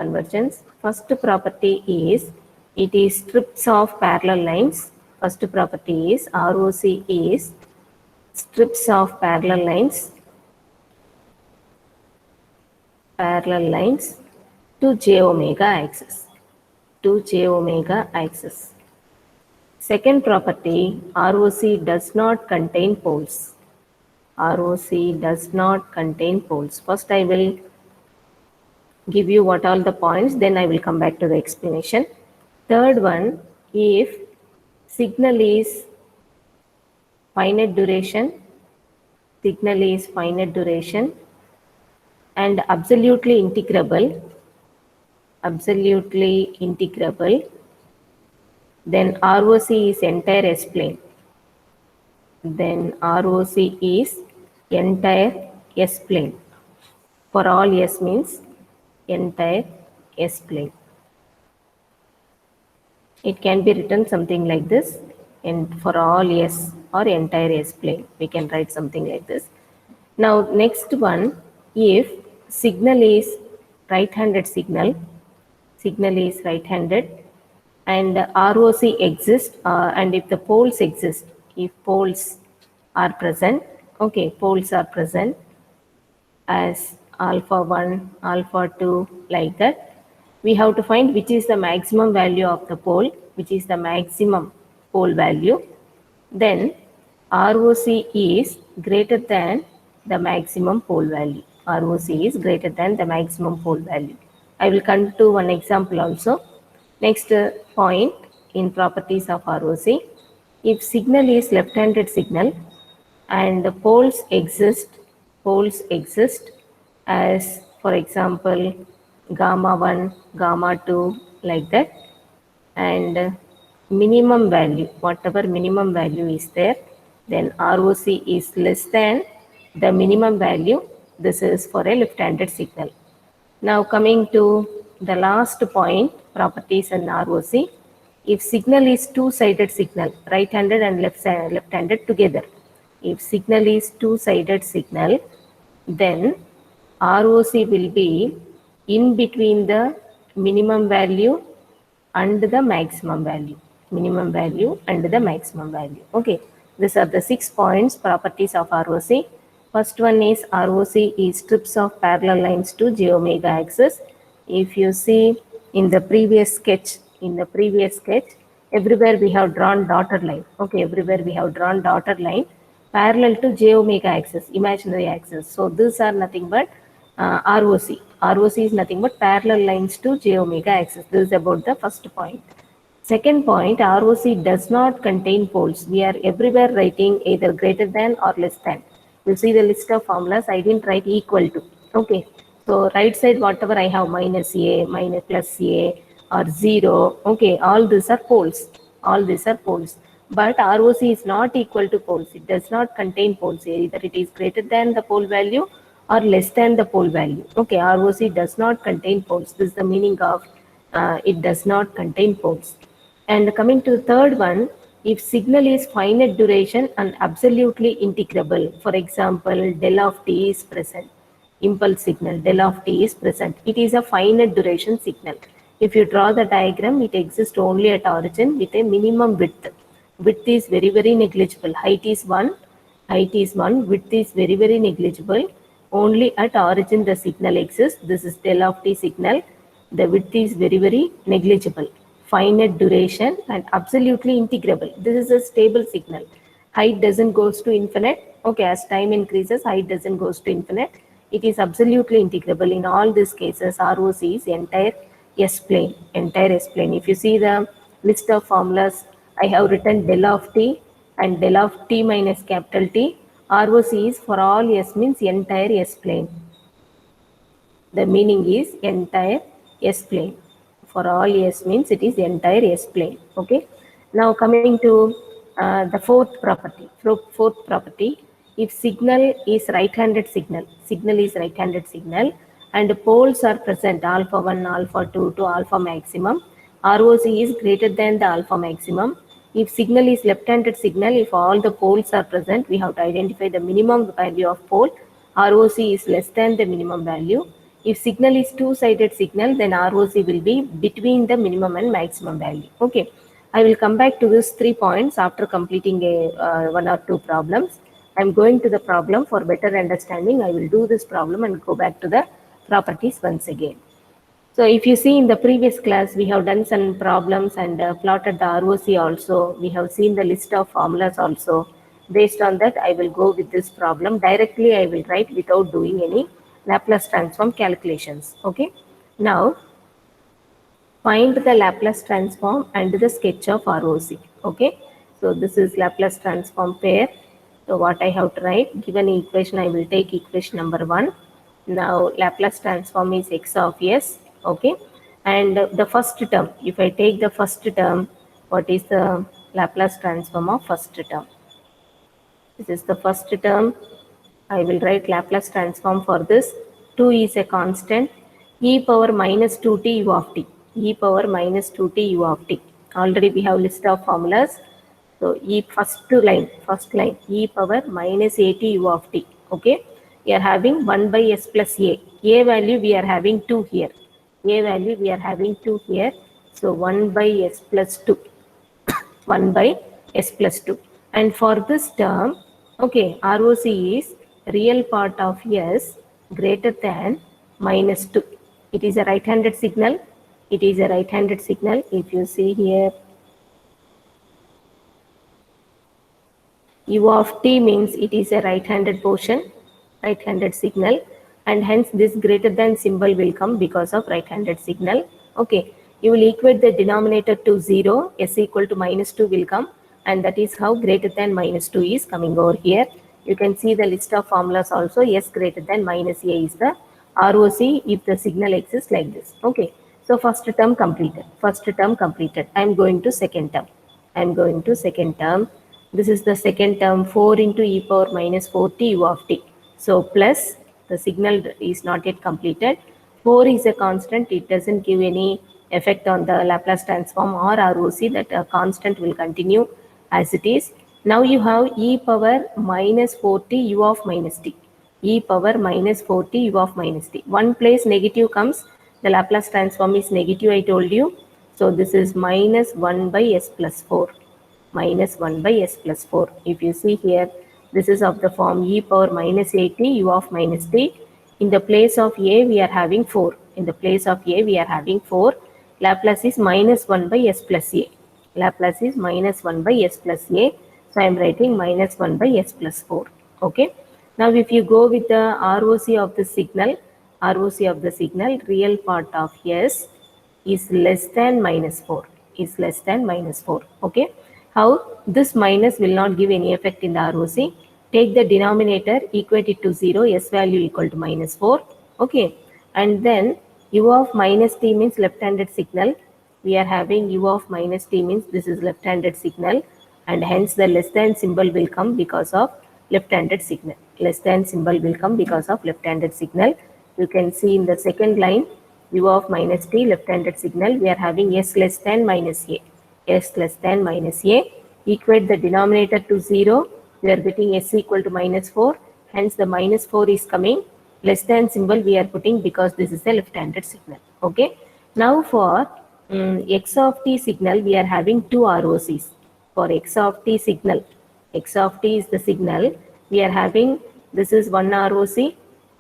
convergence. First property is it is strips of parallel lines. First property is ROC is strips of parallel lines to j omega axis. To j omega axis. Second property, ROC does not contain poles. ROC does not contain poles. First I will give you what all the points, then I will come back to the explanation. Third one, if signal is finite duration and absolutely integrable, then ROC is entire S-plane. Then ROC is entire S-plane. For all S means entire S-plane. It can be written something like this, and for all S or entire S-plane, we can write something like this. Now next one, if signal is right-handed signal is right-handed and ROC exists and if the poles exist, if poles are present, okay, poles are present as alpha 1, alpha 2 like that, we have to find which is the maximum value of the pole, which is the maximum pole value. Then ROC is greater than the maximum pole value. ROC is greater than the maximum pole value. I will come to one example also. Next point in properties of ROC, if signal is left-handed signal and the poles exist as, for example, gamma 1, gamma 2 like that, and minimum value, whatever minimum value is there, then ROC is less than the minimum value. This is for a left-handed signal. Now coming to the last point, properties in ROC. If signal is two-sided signal, right-handed and left-handed together. If signal is two-sided signal, then ROC will be in between the minimum value and the maximum value. Minimum value and the maximum value. Okay, these are the 6 points, properties of ROC. First one is ROC is strips of parallel lines to j omega axis. If you see in the previous sketch, everywhere we have drawn dotted line. Okay, everywhere we have drawn dotted line parallel to j omega axis, imaginary axis. So these are nothing but ROC. ROC is nothing but parallel lines to j omega axis. This is about the first point. Second point, ROC does not contain poles. We are everywhere writing either greater than or less than. You see the list of formulas, I didn't write equal to. Okay, so right side whatever I have, minus A, minus plus A or 0, okay, all these are poles. All these are poles. But ROC is not equal to poles. It does not contain poles. Either it is greater than the pole value or less than the pole value. Okay, ROC does not contain poles. This is the meaning of it does not contain poles. And coming to the third one, if signal is finite duration and absolutely integrable, for example, del of t is present, impulse signal, del of t is present, it is a finite duration signal. If you draw the diagram, it exists only at origin with a minimum width. Width is very, very negligible. Height is 1, width is very, very negligible. Only at origin the signal exists. This is del of t signal. The width is very, very negligible. Finite duration and absolutely integrable. This is a stable signal. Height doesn't goes to infinite. Okay, as time increases, height doesn't goes to infinite. It is absolutely integrable. In all these cases, ROC is entire S-plane. Entire S-plane. If you see the list of formulas, I have written del of t and del of t minus capital T. ROC is for all S means entire S-plane. The meaning is entire S-plane. For all S means it is entire S-plane. Okay. Now coming to the fourth property. If signal is right-handed signal, and poles are present alpha 1, alpha 2 to alpha maximum, ROC is greater than the alpha maximum. If signal is left-handed signal, if all the poles are present, we have to identify the minimum value of pole. ROC is less than the minimum value. If signal is two-sided signal, then ROC will be between the minimum and maximum value. Okay, I will come back to these 3 points after completing one or two problems. I'm going to the problem for better understanding. I will do this problem and go back to the properties once again. So if you see in the previous class, we have done some problems and plotted the ROC also. We have seen the list of formulas also. Based on that, I will go with this problem. Directly, I will write without doing any Laplace transform calculations. Okay. Now, find the Laplace transform and the sketch of ROC. Okay. So this is Laplace transform pair. So what I have to write, given equation, I will take equation number 1. Now Laplace transform is x of s. Okay. And the first term, if I take the first term, what is the Laplace transform of first term? This is the first term. I will write Laplace transform for this. 2 is a constant. E power minus 2t u of t. E power minus 2t u of t. Already we have list of formulas. So E first line, e power minus 80 u of t. Okay. We are having 1 by s plus a. A value we are having 2 here. A value we are having 2 here. So 1 by s plus 2. 1 by s plus 2. And for this term, okay, ROC is real part of s greater than minus 2. It is a right-handed signal. It is a right-handed signal. If you see here, u of t means it is a right-handed portion, right-handed signal, and hence this greater than symbol will come because of right-handed signal. Okay, you will equate the denominator to 0, s equal to minus 2 will come, and that is how greater than minus 2 is coming over here. You can see the list of formulas also. S greater than minus a is the ROC if the signal exists like this. Okay, so first term completed. First term completed. I am going to second term. I am going to second term. This is the second term, 4 into e power minus 4t u of t. So plus, the signal is not yet completed. 4 is a constant. It doesn't give any effect on the Laplace transform or ROC. That a constant will continue as it is. Now you have e power minus 4t u of minus t. E power minus 4t u of minus t. One place negative comes. The Laplace transform is negative, I told you. So this is minus 1 by s plus 4. Minus 1 by s plus 4. If you see here, this is of the form e power minus 80 u of minus t. In the place of a, we are having 4. In the place of a, we are having 4. Laplace is minus 1 by s plus a. Laplace is minus 1 by s plus a. So I am writing minus 1 by s plus 4. Okay. Now if you go with the ROC of the signal, real part of s is less than minus 4. Is less than minus 4. Okay. How? This minus will not give any effect in the ROC. Take the denominator, equate it to 0, s value equal to minus 4. Okay. And then u of minus t means left-handed signal. We are having u of minus t means this is left-handed signal, and hence the less than symbol will come because of left-handed signal. Less than symbol will come because of left-handed signal. You can see in the second line, u of minus t left-handed signal, we are having s less than minus a. S less than minus a. Equate the denominator to 0. We are getting s equal to minus 4. Hence the minus 4 is coming. Less than symbol we are putting because this is a left-handed signal. Okay. Now for x of t signal, we are having two ROCs. For x of t signal, x of t is the signal. We are having, this is one ROC.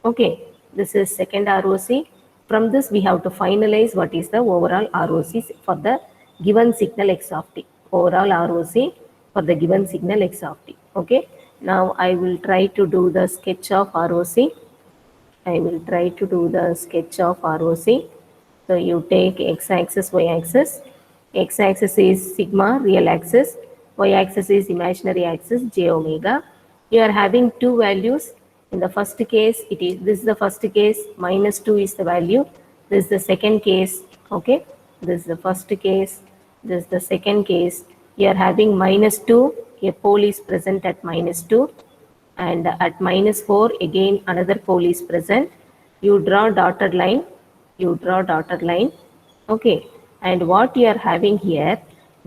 Okay. This is second ROC. From this we have to finalize what is the overall ROC for the given signal x of t. Overall ROC for the given signal x of t. Okay. Now I will try to do the sketch of ROC. I will try to do the sketch of ROC. So you take x-axis, y-axis. X-axis is sigma, real axis. Y-axis is imaginary axis, j omega. You are having two values. In the first case, this is the first case, minus 2 is the value. This is the second case. Okay. This is the first case. This is the second case. You are having minus 2. A pole is present at minus 2. And at minus 4, again another pole is present. You draw dotted line. Okay. And what you are having here,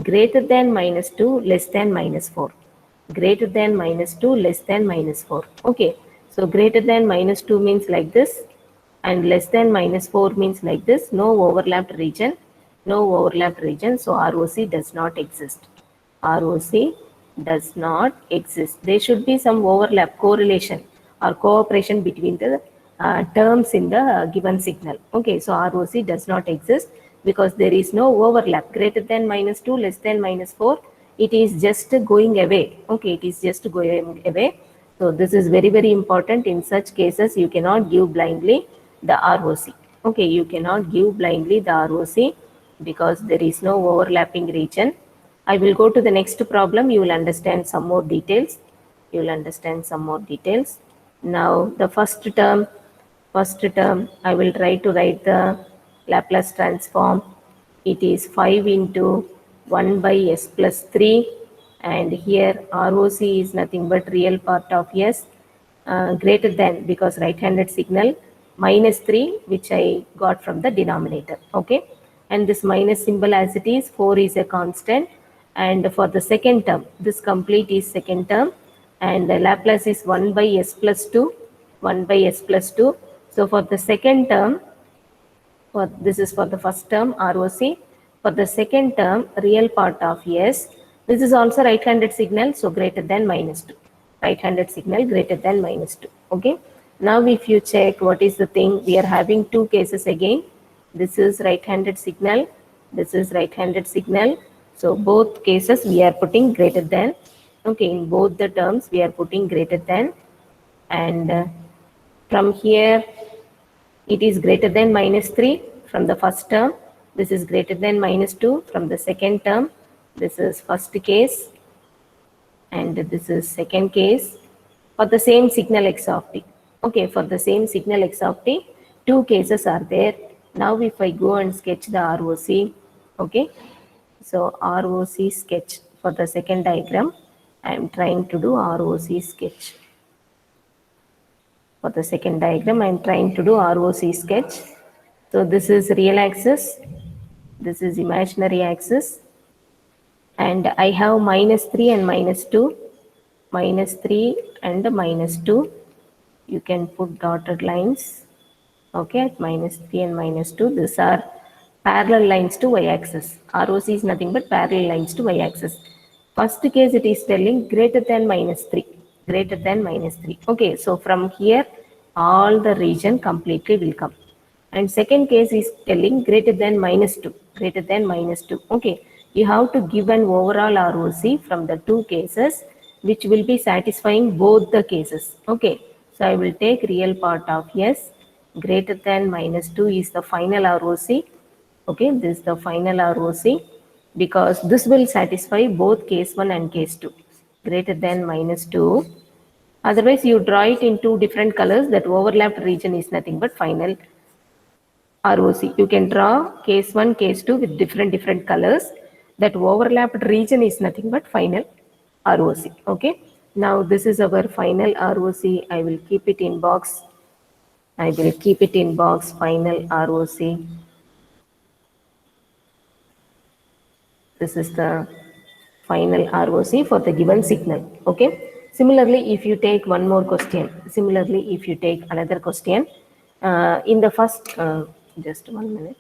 greater than minus 2, less than minus 4. Greater than minus 2, less than minus 4. Okay. So greater than minus 2 means like this. and less than minus 4 means like this, no overlapped region, no overlapped region, so ROC does not exist. ROC does not exist. There should be some overlap, correlation or cooperation between the terms in the given signal. Okay, so ROC does not exist because there is no overlap. Greater than minus 2, less than minus 4, it is just going away. Okay, it is just going away. So this is very, very important. In such cases, you cannot give blindly the ROC. Okay, you cannot give blindly the ROC because there is no overlapping region. I will go to the next problem. You will understand some more details. You will understand some more details. Now the first term, I will try to write the Laplace transform. It is 5 into 1 by s plus 3, and here ROC is nothing but real part of s greater than, because right-handed signal, minus 3, which I got from the denominator. Okay, and this minus symbol as it is, 4 is a constant, and for the second term, this complete is second term, and the Laplace is 1 by s plus 2, 1 by s plus 2. So for the second term, this is for the first term ROC. For the second term, real part of s, this is also right-handed signal, so greater than minus 2. Right-handed signal greater than minus 2. Okay. Now if you check what is the thing, we are having two cases again. This is right-handed signal. This is right-handed signal. So both cases we are putting greater than. Okay, in both the terms we are putting greater than, and from here it is greater than minus 3 from the first term. This is greater than minus 2 from the second term. This is first case, and this is second case for the same signal x of t. Okay, for the same signal x of t, two cases are there. Now if I go and sketch the ROC, okay, so ROC sketch for the second diagram, I am trying to do ROC sketch. For the second diagram, I am trying to do ROC sketch. So this is real axis, this is imaginary axis, and I have minus 3 and minus 2, minus 3 and minus 2. You can put dotted lines, okay, at minus 3 and minus 2. These are parallel lines to y-axis. ROC is nothing but parallel lines to y-axis. First case, it is telling greater than minus 3, greater than minus 3. Okay, so from here, all the region completely will come. And second case is telling greater than minus 2, greater than minus 2. Okay, you have to give an overall ROC from the two cases, which will be satisfying both the cases. Okay, so I will take real part of s, greater than minus 2 is the final ROC. Okay, this is the final ROC, because this will satisfy both case 1 and case 2, greater than minus 2. Otherwise, you draw it in two different colors, that overlapped region is nothing but final ROC. You can draw case 1, case 2 with different colors. That overlapped region is nothing but final ROC. Okay. Now this is our final ROC. I will keep it in box. I will keep it in box, final ROC. This is the final ROC for the given signal. Okay. Similarly, if you take one more question, similarly, if you take another question, in the first, just 1 minute.